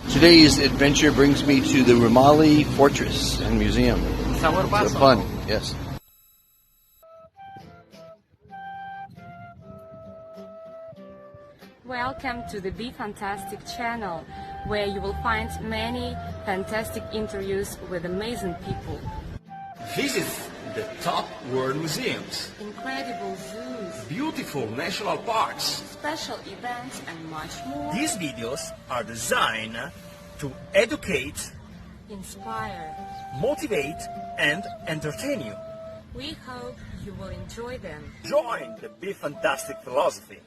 Today's adventure brings me to the Rumeli Fortress and Museum. It's fun, yes. Welcome to the Be Fantastic channel, where you will find many fantastic interviews with amazing people. Visit the top world museums, Incredible zoos, beautiful national parks. special events and much more. These videos are designed to educate, Inspire. motivate, and entertain you. We hope you will enjoy them. Join the Be Fantastic philosophy.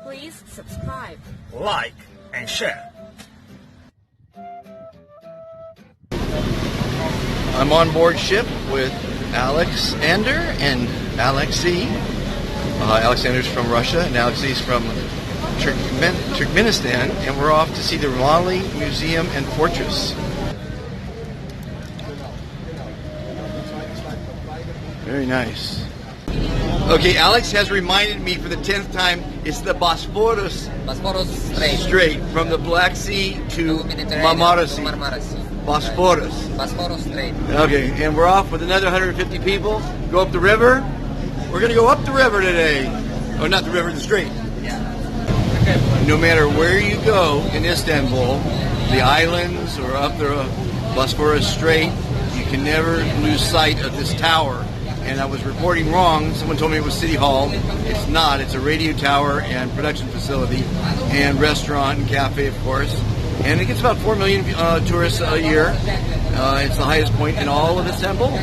Please subscribe. Like and share. I'm on board ship with Alexander and Alexei. Alexander's from Russia and Alexei's from Turkmenistan, and we're off to see the Rumeli Museum and Fortress. Very nice. Okay, Alex has reminded me for the 10th time, it's the Bosphorus Strait from the Black Sea to Marmara Sea. Bosphorus. Bosphorus Strait. Okay, and we're off with another 150 people. Go up the river. We're going to go up the river today. Oh, not the river, the strait. No matter where you go in Istanbul, the islands or up the Bosphorus Strait, you can never lose sight of this tower. And I was reporting wrong. Someone told me it was City Hall. It's not. It's a radio tower and production facility and restaurant and cafe, of course. And it gets about 4 million tourists a year. It's the highest point in all of Istanbul.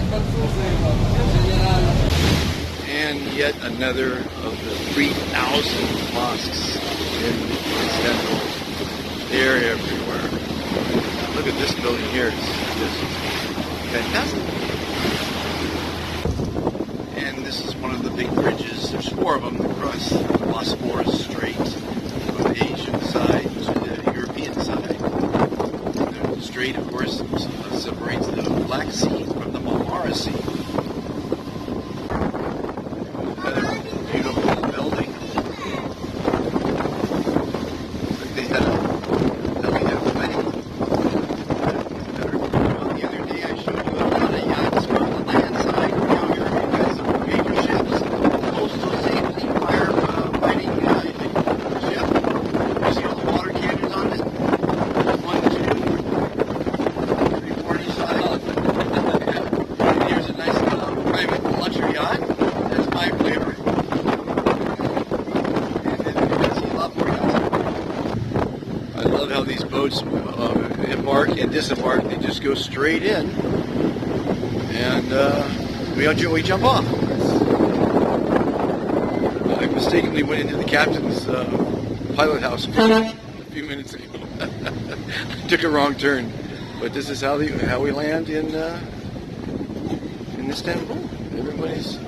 And yet another of the 3,000 mosques in Istanbul. They're everywhere. Look at this building here. It's just fantastic. And this is one of the big bridges. There's 4 of them across the Bosphorus Strait from the Asian side to the European side. The strait, of course, separates the Black Sea from the Marmara Sea. Another beautiful building. Like they had a wedding. The other day I showed you a lot of yachts from the land side. Major ships, coastal safety, firefighting ship. You see all the water cannons on it? 1, 2, 3, 40 side. And here's a nice little private luxury yacht. That's my favorite. And then you can see a lot more yachts. I love how these boats embark and disembark. They just go straight in. And we jump off. I mistakenly went into the captain's pilot house a few minutes ago. Took a wrong turn, but this is how we land in Istanbul. Everybody's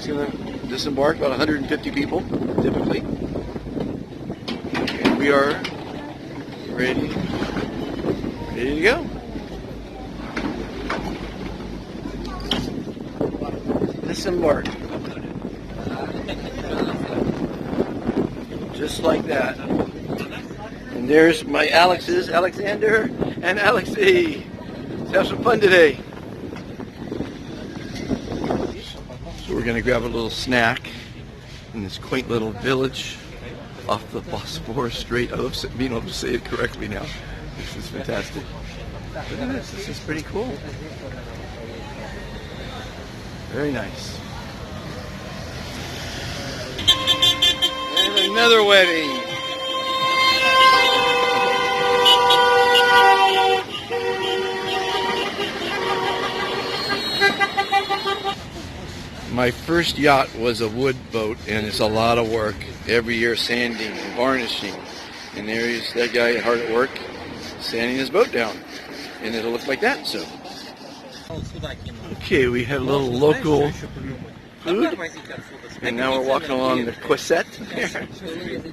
going to disembark. About 150 people, typically. And we are ready to go. Disembark. Just like that. And there's my Alexander and Alexei. Let's have some fun today. So we're going to grab a little snack in this quaint little village off the Bosphorus Strait. I love being able to say it correctly now. This is fantastic. Look at this. This is pretty cool. Very nice. And another wedding. My first yacht was a wood boat, and it's a lot of work. Every year sanding and varnishing. And there's that guy hard at work sanding his boat down. And it'll look like that soon. Okay, we had a little local food, and now we're walking along the Quaset.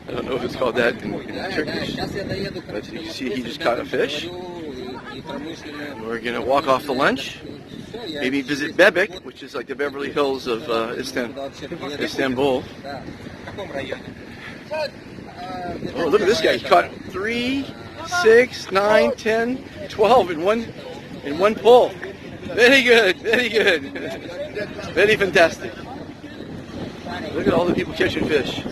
I don't know if it's called that in Turkish, but you can see he just caught a fish. And we're going to walk off for lunch, maybe visit Bebek, which is like the Beverly Hills of Istanbul. Oh, look at this guy. He caught 3 6, 9, 10, 12 in one pull. Very good, very good. Very fantastic. Look at all the people catching fish.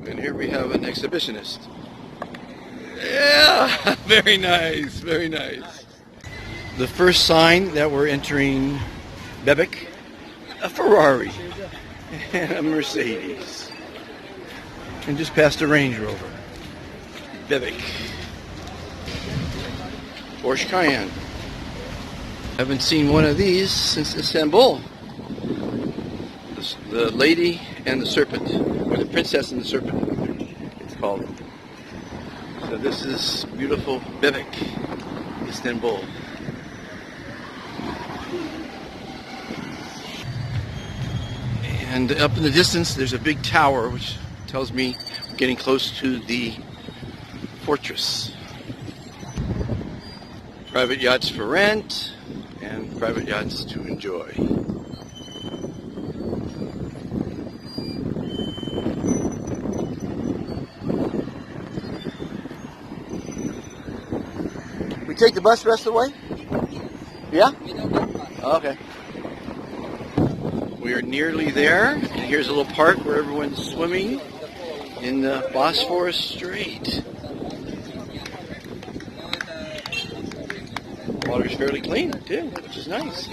And here we have an exhibitionist. Yeah, very nice, very nice. The first sign that we're entering Bebek, a Ferrari and a Mercedes. And just past a Range Rover. Bebek. Porsche Cayenne. Haven't seen one of these since Istanbul. The Lady and the Serpent, or the Princess and the Serpent, it's called. So this is beautiful Bebek, Istanbul. And up in the distance, there's a big tower, which tells me we're getting close to the fortress. Private yachts for rent, and private yachts to enjoy. We take the bus the rest of the way? Yeah? Okay. We are nearly there, and here's a little park where everyone's swimming in the Bosphorus Strait. Water's fairly clean too, which is nice.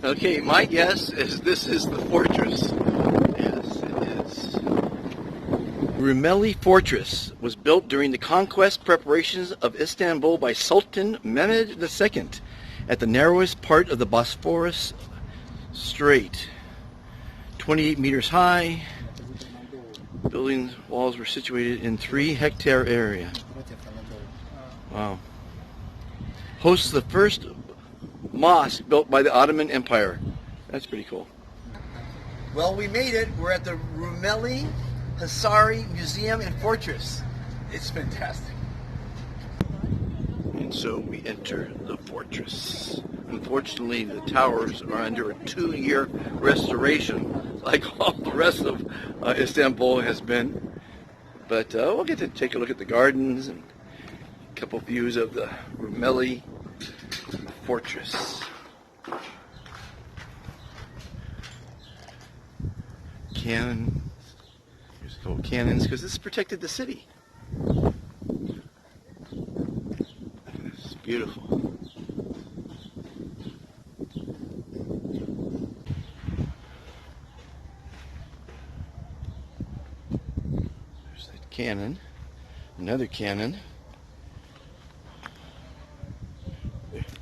Okay, my guess is this is the fortress. Yes, it is. Rumeli Fortress was built during the conquest preparations of Istanbul by Sultan Mehmed II at the narrowest part of the Bosphorus Strait. 28 meters high. Building walls were situated in 3-hectare area. Wow. Hosts the first mosque built by the Ottoman Empire. That's pretty cool. Well, we made it. We're at the Rumeli Hisari Museum and Fortress. It's fantastic. And so we enter the fortress. Unfortunately, the towers are under a 2-year restoration, like all the rest of Istanbul has been. But we'll get to take a look at the gardens and a couple views of the Rumeli Fortress. Cannons. Here's a couple cannons, because this protected the city. It's beautiful. Cannon, another cannon.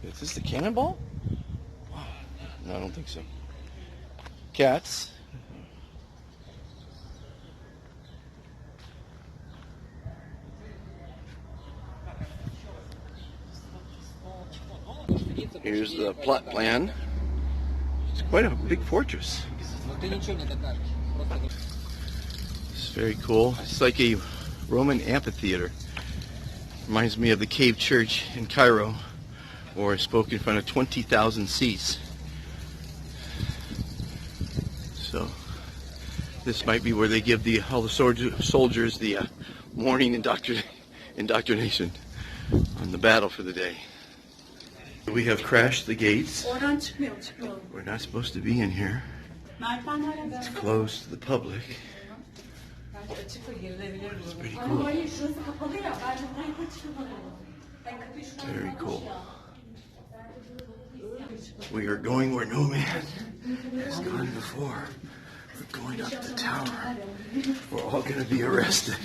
Is this the cannonball? No, I don't think so. Cats. Here's the plot plan. It's quite a big fortress. It's very cool. It's like a Roman amphitheater. Reminds me of the Cave Church in Cairo, where I spoke in front of 20,000 seats. So this might be where they give all the soldiers the morning indoctrination on the battle for the day. We have crashed the gates. We're not supposed to be in here. It's closed to the public. It's pretty cool. Very cool. We are going where no man has gone before. We're going up the tower. We're all going to be arrested.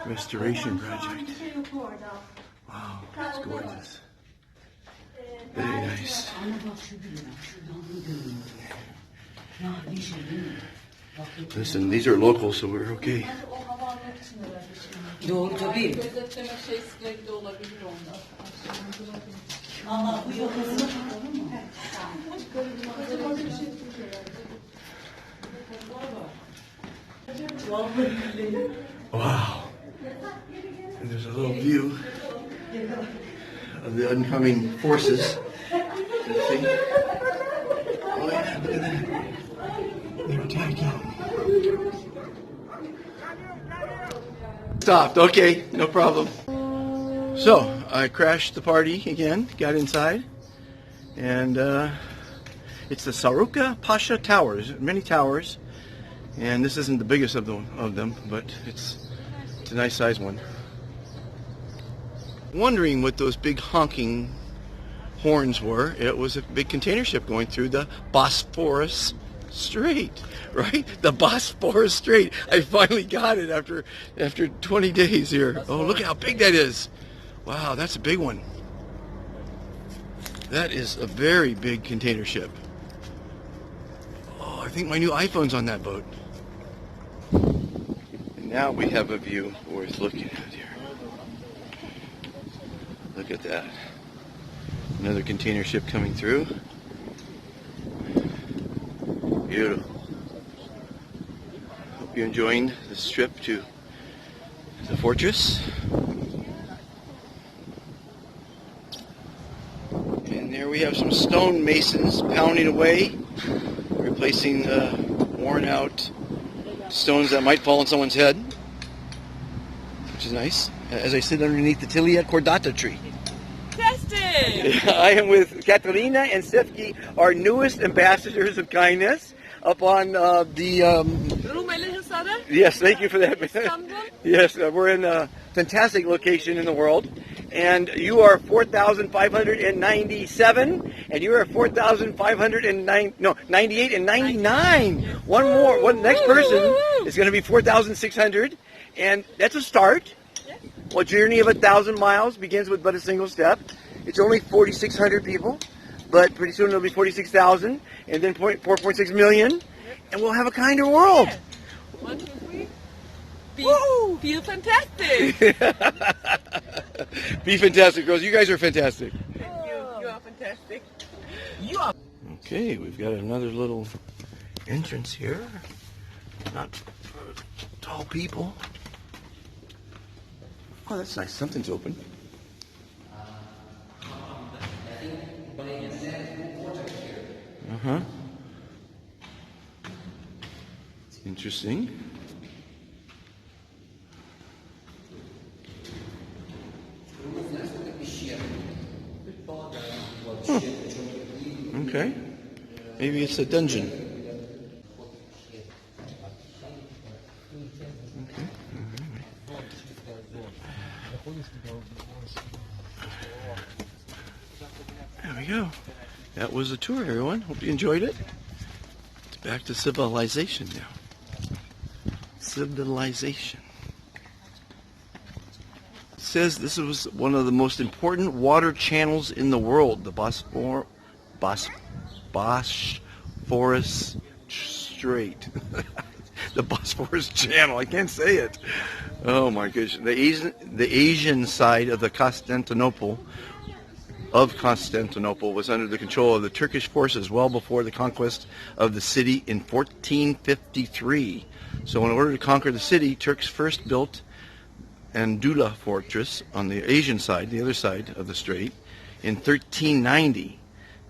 Restoration project. Wow, that's gorgeous. Very nice. Listen, these are local, so we're okay. Wow. And there's a little view of the oncoming forces. Let's see. Oh yeah, look at that. They were attacking. Stopped. Okay, no problem. So, I crashed the party again, got inside, and it's the Saruka Pasha Towers, many towers, and this isn't the biggest of them, but it's a nice size one. Wondering what those big honking horns were. It was a big container ship going through the Bosphorus Strait, right? The Bosphorus Strait. I finally got it after 20 days here. Oh, look at how big that is. Wow, that's a big one. That is a very big container ship. Oh, I think my new iPhone's on that boat. And now we have a view worth looking at here. Look at that. Another container ship coming through. Beautiful. Hope you're enjoying this trip to the fortress. And there we have some stone masons pounding away, replacing worn out stones that might fall on someone's head, which is nice, as I sit underneath the Tilia cordata tree. Fantastic! I am with Katarina and Sifki, our newest ambassadors of kindness, up on the... Rumeli Fortress? Yes, thank you for that. Istanbul? Yes, we're in a fantastic location in the world. And you are 4,597, and you are 4,509, no, 98 and 99. One more, next person is going to be 4,600, and that's a start. Well, journey of 1,000 miles begins with but a single step. It's only 4,600 people, but pretty soon it'll be 46,000, and then 4.6 million, and we'll have a kinder world. 1, 2, 3. Feel fantastic! Be fantastic, girls. You guys are fantastic. Thank you. You are fantastic. You are. Okay, we've got another little entrance here. Not for tall people. Oh, that's nice. Something's open. Uh-huh. Interesting. Okay. Maybe it's a dungeon. Okay. There we go. That was the tour, everyone. Hope you enjoyed it. It's back to civilization now. Civilization. It says this was one of the most important water channels in the world, the Bosphorus Strait. The Bosphorus Channel. I can't say it. Oh my gosh. The Asian side of the Constantinople was under the control of the Turkish forces well before the conquest of the city in 1453. So in order to conquer the city, Turks first built Rumeli Fortress on the Asian side, the other side of the strait, in 1390.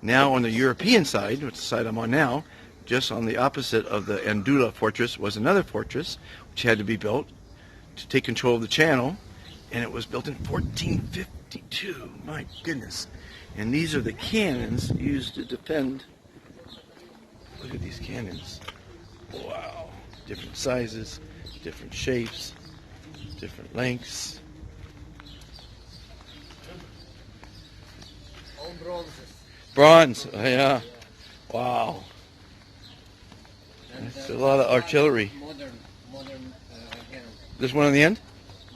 Now on the European side, which is the side I'm on now, just on the opposite of the Rumeli Fortress was another fortress which had to be built to take control of the channel, and it was built in 1452. My goodness. And these are the cannons used to defend. Look at these cannons. Wow. Different sizes, different shapes, different lengths. All bronzes. Bronze, yeah. Wow. That's a lot of artillery. Modern cannon. This one on the end?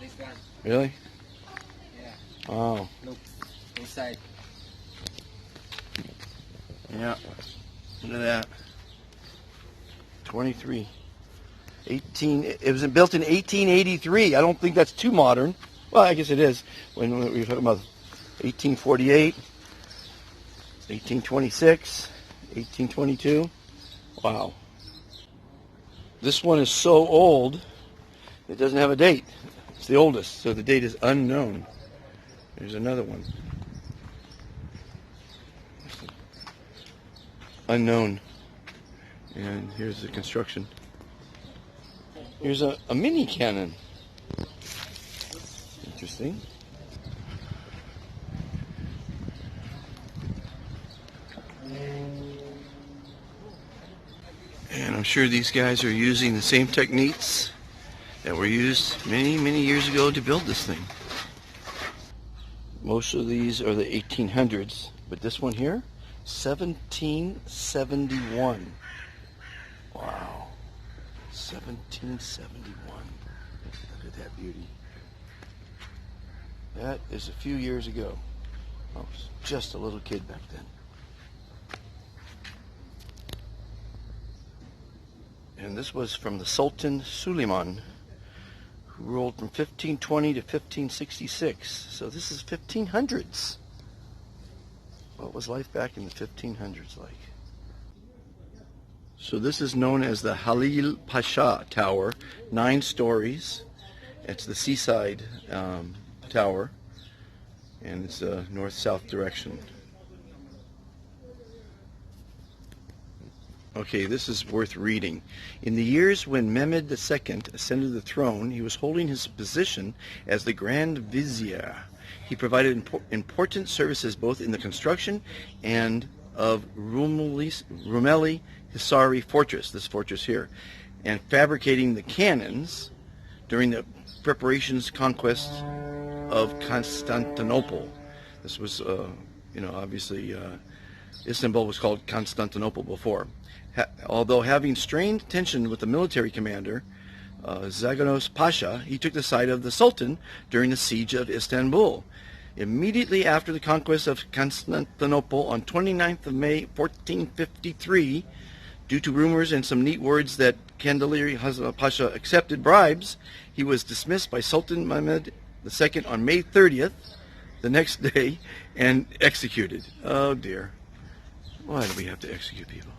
This one. Really? Yeah. Wow. Look. Inside. Yeah. Look at that. 23. 18. It was built in 1883. I don't think that's too modern. Well, I guess it is. When we were talking about 1848, 1826, 1822. Wow. This one is so old It doesn't have a date. It's the oldest, so the date is unknown. There's another one. Unknown. And here's the construction. Here's a mini cannon. Interesting. And I'm sure these guys are using the same techniques that were used many, many years ago to build this thing. Most of these are the 1800s, but this one here, 1771. Wow. 1771. Look at that beauty. That is a few years ago. I was just a little kid back then. And this was from the Sultan Suleiman, who ruled from 1520 to 1566. So this is 1500s. What was life back in the 1500s like? So this is known as the Halil Pasha Tower, 9 stories. It's the seaside tower, and it's a north-south direction. Okay, this is worth reading. In the years when Mehmed II ascended the throne, he was holding his position as the Grand Vizier. He provided important services both in the construction and of Rumeli Fortress, this fortress here, and fabricating the cannons during the preparations conquest of Constantinople. This was, obviously Istanbul was called Constantinople before. Although having strained tension with the military commander, Zaganos Pasha, he took the side of the Sultan during the siege of Istanbul. Immediately after the conquest of Constantinople on 29th of May 1453, due to rumors and some neat words that Kandiliri Pasha accepted bribes, he was dismissed by Sultan Mehmed II on May 30th, the next day, and executed. Oh dear. Why do we have to execute people?